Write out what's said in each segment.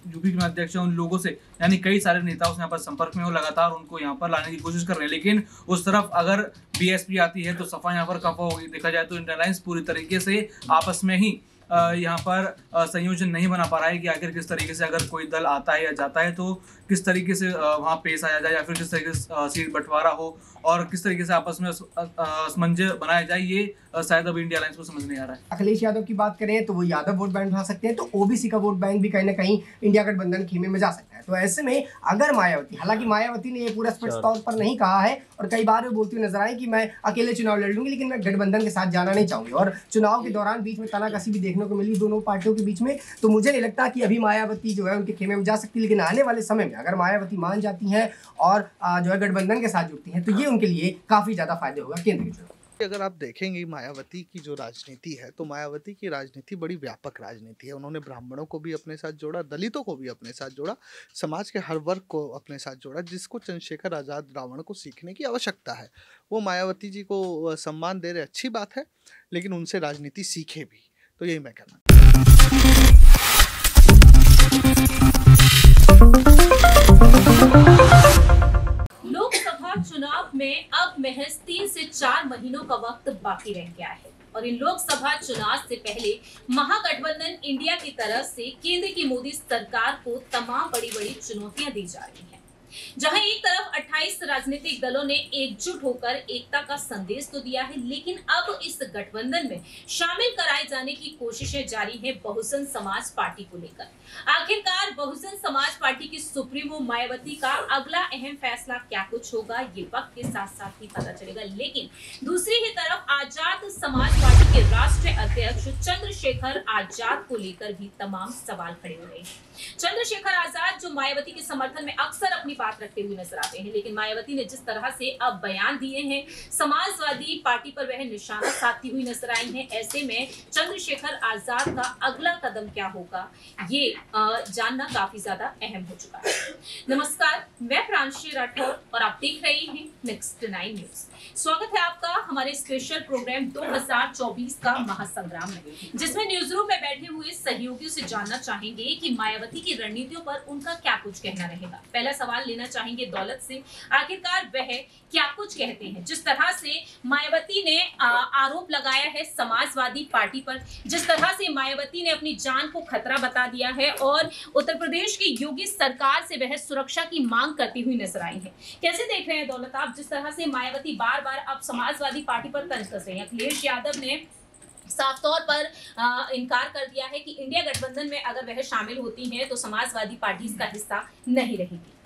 UP के अध्यक्ष हैं उन लोगों से, यानी कई सारे नेताओं से यहाँ पर संपर्क में हो, लगातार उनको यहाँ पर लाने की कोशिश कर रहे हैं। लेकिन उस तरफ अगर बीएसपी आती है तो सपा यहाँ पर खफा होगी। देखा जाए तो इंडिया अलायंस पूरी तरीके से आपस में ही यहाँ पर संयोजन नहीं बना पा रहा है कि आखिर किस तरीके से अगर कोई दल आता है या जाता है तो किस तरीके से वहाँ पेश आया जाए, या फिर किस तरीके से सीट बंटवारा हो और किस तरीके से आपस में असमंजस बनाया जाए, ये शायद अभी इंडिया अलायंस को समझ नहीं आ रहा है। अखिलेश यादव की बात करें तो वो यादव वोट बैंक उठा सकते हैं, तो ओबीसी का वोट बैंक भी कहीं ना कहीं इंडिया गठबंधन खेमे में जा सकता है। तो ऐसे में अगर मायावती, हालांकि मायावती ने ये पूरा स्पष्ट तौर पर नहीं कहा है और कई बार वो बोलती हुई नजर आई कि मैं अकेले चुनाव लड़ लूंगी, लेकिन मैं गठबंधन के साथ जाना नहीं चाहूंगी। और चुनाव के दौरान बीच में तनाकसी भी देखने को मिली दोनों पार्टियों के बीच में। तो मुझे नहीं लगता कि अभी मायावती जो है उनके खेमे में जा सकती है, लेकिन आने वाले समय में अगर मायावती मान जाती हैं और जो है गठबंधन के साथ जुड़ती हैं तो ये उनके लिए काफी ज्यादा फायदे होगा केंद्र के चुनाव। अगर आप देखेंगे मायावती की जो राजनीति है तो मायावती की राजनीति बड़ी व्यापक राजनीति है। उन्होंने ब्राह्मणों को भी अपने साथ जोड़ा, दलितों को भी अपने साथ जोड़ा, समाज के हर वर्ग को अपने साथ जोड़ा, जिसको चंद्रशेखर आज़ाद रावण को सीखने की आवश्यकता है। वो मायावती जी को सम्मान दे रहे, अच्छी बात है, लेकिन उनसे राजनीति सीखे भी। तो यही मैं कहना। लोकसभा चुनाव में अब महज 3 से 4 महीनों का वक्त बाकी रह गया है और इन लोकसभा चुनाव से पहले महागठबंधन इंडिया की तरफ से केंद्र की मोदी सरकार को तमाम बड़ी-बड़ी चुनौतियां दी जा रही हैं। जहां एक तरफ 28 राजनीतिक दलों ने एकजुट होकर एकता का संदेश तो दिया है, लेकिन अब इस गठबंधन में शामिल कराए जाने की कोशिशें जारी है बहुजन समाज पार्टी को लेकर। आखिरकार बहुजन समाज पार्टी की सुप्रीमो मायावती का अगला अहम फैसला क्या कुछ होगा, ये वक्त के साथ साथ ही पता चलेगा। लेकिन दूसरी ही तरफ आजाद समाज पार्टी के राष्ट्रीय अध्यक्ष चंद्रशेखर आजाद को लेकर भी तमाम सवाल खड़े हो रहे हैं। चंद्रशेखर आजाद जो मायावती के समर्थन में अक्सर अपनी बात रखते हुए नजर आते हैं, लेकिन मायावती ने जिस तरह से अब बयान दिए हैं, समाजवादी पार्टी पर वह निशाना साधती हुई नजर आई हैं। ऐसे में चंद्रशेखर आजाद का अगला कदम क्या होगा, ये जानना काफी ज्यादा अहम हो चुका है। नमस्कार, मैं प्रांशी राठौर और आप देख रहे हैं नेक्स्ट 9 न्यूज। स्वागत है आपका हमारे स्पेशल प्रोग्राम 2024 का महासंग्राम में, जिसमें न्यूज रूम में बैठे हुए सहयोगियों से जानना चाहेंगे कि मायावती की रणनीतियों पर उनका क्या कुछ कहना रहेगा। पहला सवाल लेना चाहेंगे दौलत से, आखिरकार वह क्या कुछ कहते हैं। जिस तरह से मायावती ने आरोप लगाया है समाजवादी पार्टी पर, जिस तरह से मायावती ने अपनी जान को खतरा बता दिया है और उत्तर प्रदेश की योगी सरकार से वह सुरक्षा की मांग करती हुई नजर आई है, कैसे देख रहे हैं दौलत आप, जिस तरह से मायावती बार बार अब समाजवादी पार्टी पर तंज कस रहे हैं। अखिलेश यादव ने साफ तौर पर इनकार कर दिया है कि इंडिया गठबंधन में अगर वह शामिल होती हैं तो समाजवादी पार्टी इसका हिस्सा नहीं रहेगी।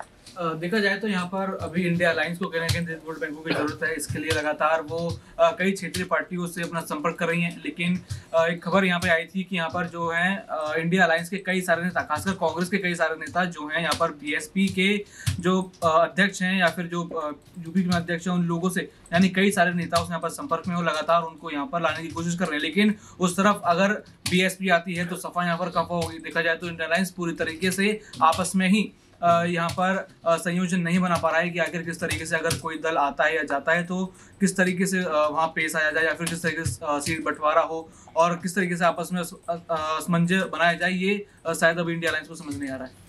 देखा जाए तो यहाँ पर अभी इंडिया अलायंस को कहना है कि वोट बैंकों की जरूरत है। इसके लिए लगातार वो कई क्षेत्रीय पार्टियों से अपना संपर्क कर रही हैं। लेकिन एक खबर यहाँ पे आई थी कि यहाँ पर जो है इंडिया अलायंस के कई सारे नेता, खासकर कांग्रेस के कई सारे नेता जो हैं यहाँ पर बीएसपी के जो अध्यक्ष हैं या फिर जो यूपी के अध्यक्ष हैं उन लोगों से, यानी कई सारे नेताओं से यहाँ पर संपर्क में हो, लगातार उनको यहाँ पर लाने की कोशिश कर रहे हैं। लेकिन उस तरफ अगर बीएसपी आती है तो सपा यहाँ पर खफा होगी। देखा जाए तो इंडिया अलायंस पूरी तरीके से आपस में ही यहाँ पर संयोजन नहीं बना पा रहा है कि आखिर किस तरीके से अगर कोई दल आता है या जाता है तो किस तरीके से वहाँ पेश आया जाए, या फिर किस तरीके से सीट बंटवारा हो और किस तरीके से आपस में असमंजस बनाया जाए, ये शायद अभी इंडिया अलायंस को समझ नहीं आ रहा है।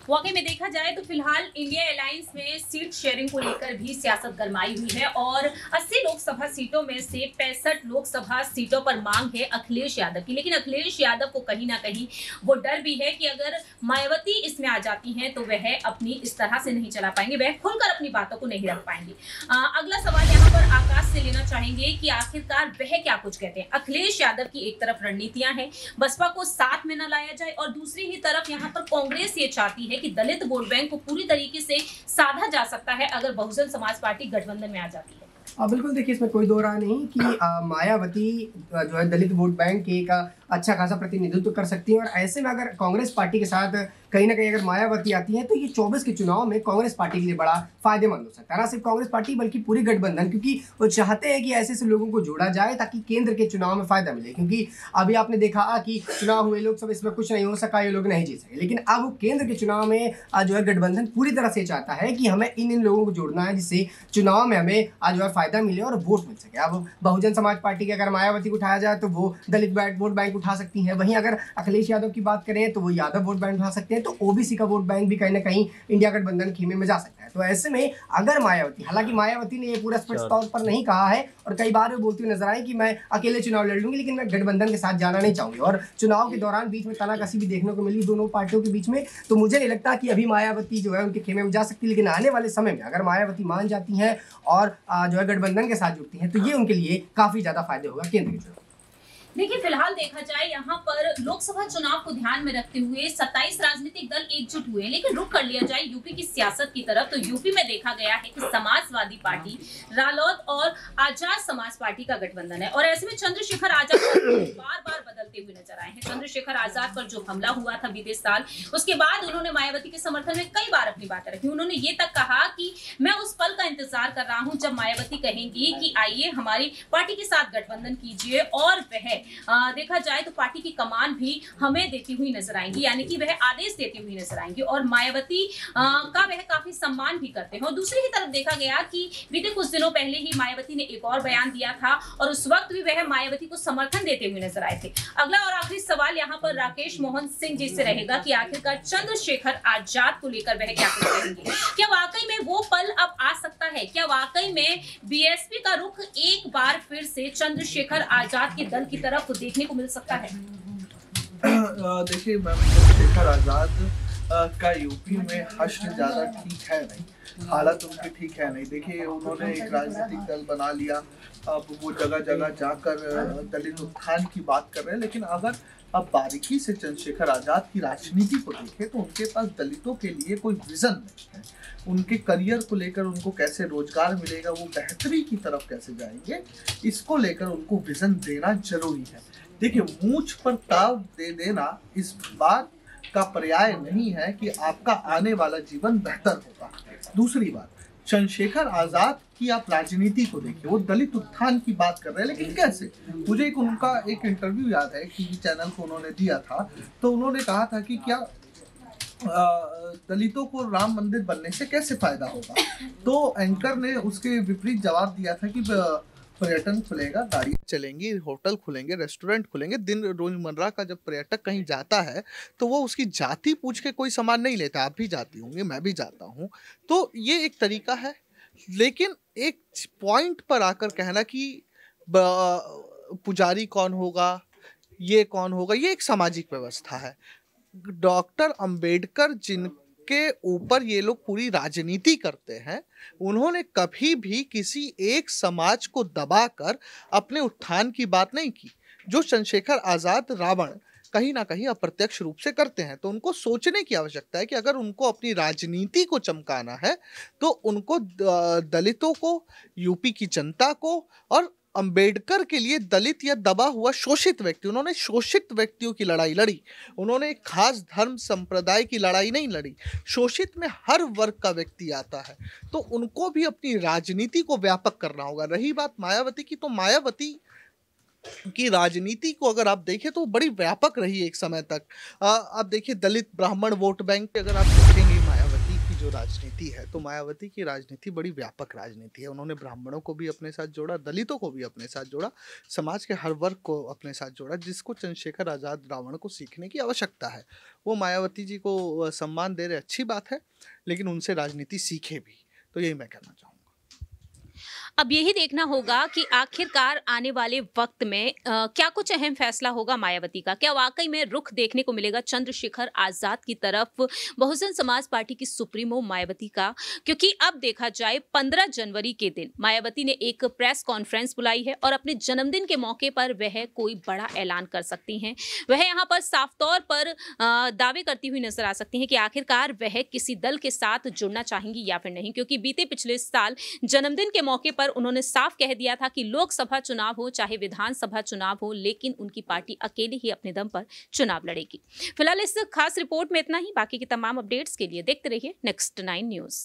वाकई में देखा जाए तो फिलहाल इंडिया अलायंस में सीट शेयरिंग को लेकर भी सियासत गरमाई हुई है और 80 लोकसभा सीटों में से 65 लोकसभा सीटों पर मांग है अखिलेश यादव की। लेकिन अखिलेश यादव को कहीं ना कहीं वो डर भी है कि अगर मायावती इसमें आ जाती हैं तो वह अपनी इस तरह से नहीं चला पाएंगे, वह खुलकर अपनी बातों को नहीं रख पाएंगे। अगला सवाल यहाँ पर आकाश से लेना चाहेंगे कि आखिरकार वह क्या कुछ कहते हैं। अखिलेश यादव की एक तरफ रणनीतियां हैं, बसपा को साथ में न लाया जाए, और दूसरी ही तरफ यहाँ पर कांग्रेस ये चाहती है कि दलित वोट बैंक को पूरी तरीके से साधा जा सकता है अगर बहुजन समाज पार्टी गठबंधन में आ जाती है। बिल्कुल, देखिए इसमें कोई दो राय नहीं कि मायावती जो है दलित वोट बैंक के का अच्छा खासा प्रतिनिधित्व कर सकती है। और ऐसे में अगर कांग्रेस पार्टी के साथ कहीं ना कहीं अगर मायावती आती है तो ये 24 के चुनाव में कांग्रेस पार्टी के लिए बड़ा फायदेमंद हो सकता है। ना सिर्फ कांग्रेस पार्टी बल्कि पूरी गठबंधन, क्योंकि वो चाहते हैं कि ऐसे लोगों को जोड़ा जाए ताकि केंद्र के चुनाव में फायदा मिले। क्योंकि अभी आपने देखा कि चुनाव हुए लोकसभा, इसमें कुछ नहीं हो सका, ये लोग नहीं जीत सके। लेकिन अब केंद्र के चुनाव में जो है गठबंधन पूरी तरह से चाहता है कि हमें इन लोगों को जोड़ना है जिससे चुनाव में हमें जो है फायदा मिले और वोट मिल सके। अब बहुजन समाज पार्टी के अगर मायावती को उठाया जाए तो वो दलित वोट बैंक उठा सकती है, वहीं अगर अखिलेश यादव की बात करें तो वो यादव वोट बैंक उठा सकते हैं, तो ओबीसी का वोट बैंक भी कहीं ना कहीं इंडिया गठबंधन खेमे में जा सकता है। तो ऐसे में अगर मायावती, हालांकि मायावती ने ये पूरा स्पष्ट तौर पर नहीं कहा है और कई बार वो बोलती हुई नजर आई कि मैं अकेले चुनाव लड़ लूंगी, लेकिन मैं गठबंधन के साथ जाना नहीं चाहूंगी। और चुनाव के दौरान बीच में तनाकसी भी देखने को मिली दोनों पार्टियों के बीच में, तो मुझे नहीं लगता कि अभी मायावती जो है उनके खेमे में जा सकती, लेकिन आने वाले समय में अगर मायावती मान जाती हैं और जो है गठबंधन के साथ जुड़ती हैं तो ये उनके लिए काफी ज्यादा फायदे होगा केंद्र की तरफ। देखिए, फिलहाल देखा जाए यहाँ पर लोकसभा चुनाव को ध्यान में रखते हुए 27 राजनीतिक दल एकजुट हुए, लेकिन रुख कर लिया जाए यूपी की सियासत की तरफ, तो यूपी में देखा गया है कि समाजवादी पार्टी, रालोद और आजाद समाज पार्टी का गठबंधन है। और ऐसे में चंद्रशेखर आजाद बार बार बदलते हुए नजर आए हैं। चंद्रशेखर आजाद पर जो हमला हुआ था बीते साल, उसके बाद उन्होंने मायावती के समर्थन में कई बार अपनी बातें रखी। उन्होंने ये तक कहा कि मैं उस पल का इंतजार कर रहा हूं जब मायावती कहेंगी कि आइए हमारी पार्टी के साथ गठबंधन कीजिए, और वह देखा जाए तो पार्टी की कमान भी हमें देती हुई नजर आएंगी, यानी कि वह आदेश देती हुई नजर आएंगी और मायावती का वह काफी सम्मान भी करते हैं। और दूसरी ही तरफ देखा गया कि बीते कुछ दिनों पहले ही मायावती ने एक और बयान दिया था और उस वक्त भी वह मायावती को समर्थन देते हुए नजर आए थे। अगला और आखिरी सवाल यहाँ पर राकेश मोहन सिंह जी से रहेगा कि आखिरकार चंद्रशेखर आजाद को लेकर वह क्या कहेंगे। क्या वाकई में वो पल अब आ सकता है? क्या वाकई में बीएसपी का रुख एक बार फिर से चंद्रशेखर आजाद के दल की तरफ देखने को मिल सकता है? देखिए मैम, चंद्रशेखर आजाद का यूपी में हश्र ज्यादा ठीक है नहीं, हालत उनकी ठीक है नहीं। देखिए उन्होंने एक राजनीतिक दल बना लिया, अब वो जगह जगह जाकर दलित उत्थान की बात कर रहे हैं, लेकिन अगर अब बारीकी से चंद्रशेखर आजाद की राजनीति को देखें तो उनके पास दलितों के लिए कोई विजन नहीं है। उनके करियर को लेकर, उनको कैसे रोजगार मिलेगा, वो बेहतरी की तरफ कैसे जाएंगे, इसको लेकर उनको विजन देना जरूरी है। देखिए, मूंछ पर ताव दे देना इस बात का पर्याय नहीं है कि आपका आने वाला जीवन बेहतर होगा। दूसरी बात, चंद्रशेखर आजाद की आप राजनीति को देखिए, वो दलित उत्थान की बात कर रहे हैं, लेकिन कैसे? मुझे उनका एक इंटरव्यू याद है, टीवी चैनल को उन्होंने दिया था, तो उन्होंने कहा था कि क्या दलितों को राम मंदिर बनने से कैसे फायदा होगा। तो एंकर ने उसके विपरीत जवाब दिया था कि पर्यटन खुलेगा, गाड़ी चलेंगी, होटल खुलेंगे, रेस्टोरेंट खुलेंगे। दिन रोजमर्रा का जब पर्यटक कहीं जाता है तो वो उसकी जाति पूछ के कोई सामान नहीं लेता। आप भी जाती होंगी, मैं भी जाता हूँ, तो ये एक तरीका है। लेकिन एक पॉइंट पर आकर कहना कि पुजारी कौन होगा, ये कौन होगा, ये एक सामाजिक व्यवस्था है। डॉक्टर अंबेडकर जिनके ऊपर ये लोग पूरी राजनीति करते हैं, उन्होंने कभी भी किसी एक समाज को दबाकर अपने उत्थान की बात नहीं की। जो चंद्रशेखर आजाद रावण कहीं ना कहीं अप्रत्यक्ष रूप से करते हैं, तो उनको सोचने की आवश्यकता है कि अगर उनको अपनी राजनीति को चमकाना है तो उनको दलितों को, यूपी की जनता को, और अंबेडकर के लिए दलित या दबा हुआ शोषित व्यक्ति, उन्होंने शोषित व्यक्तियों की लड़ाई लड़ी। उन्होंने एक खास धर्म संप्रदाय की लड़ाई नहीं लड़ी। शोषित में हर वर्ग का व्यक्ति आता है, तो उनको भी अपनी राजनीति को व्यापक करना होगा। रही बात मायावती की, तो मायावती की राजनीति को अगर आप देखें तो बड़ी व्यापक रही एक समय तक। आप देखिए दलित ब्राह्मण वोट बैंक, अगर आप देखेंगे मायावती की जो राजनीति है, तो मायावती की राजनीति बड़ी व्यापक राजनीति है। उन्होंने ब्राह्मणों को भी अपने साथ जोड़ा, दलितों को भी अपने साथ जोड़ा, समाज के हर वर्ग को अपने साथ जोड़ा, जिसको चंद्रशेखर आजाद रावण को सीखने की आवश्यकता है। वो मायावती जी को सम्मान दे रहे, अच्छी बात है, लेकिन उनसे राजनीति सीखे भी, तो यही मैं कहना चाहूँगा। अब यही देखना होगा कि आखिरकार आने वाले वक्त में क्या कुछ अहम फैसला होगा मायावती का। क्या वाकई में रुख देखने को मिलेगा चंद्रशेखर आजाद की तरफ बहुजन समाज पार्टी की सुप्रीमो मायावती का? क्योंकि अब देखा जाए 15 जनवरी के दिन मायावती ने एक प्रेस कॉन्फ्रेंस बुलाई है और अपने जन्मदिन के मौके पर वह कोई बड़ा ऐलान कर सकती हैं। वह यहाँ पर साफ तौर पर दावे करती हुई नजर आ सकती हैं कि आखिरकार वह किसी दल के साथ जुड़ना चाहेंगी या फिर नहीं, क्योंकि बीते पिछले साल जन्मदिन के मौके पर उन्होंने साफ कह दिया था कि लोकसभा चुनाव हो चाहे विधानसभा चुनाव हो, लेकिन उनकी पार्टी अकेले ही अपने दम पर चुनाव लड़ेगी। फिलहाल इस खास रिपोर्ट में इतना ही। बाकी की तमाम अपडेट्स के लिए देखते रहिए नेक्स्ट 9 न्यूज़।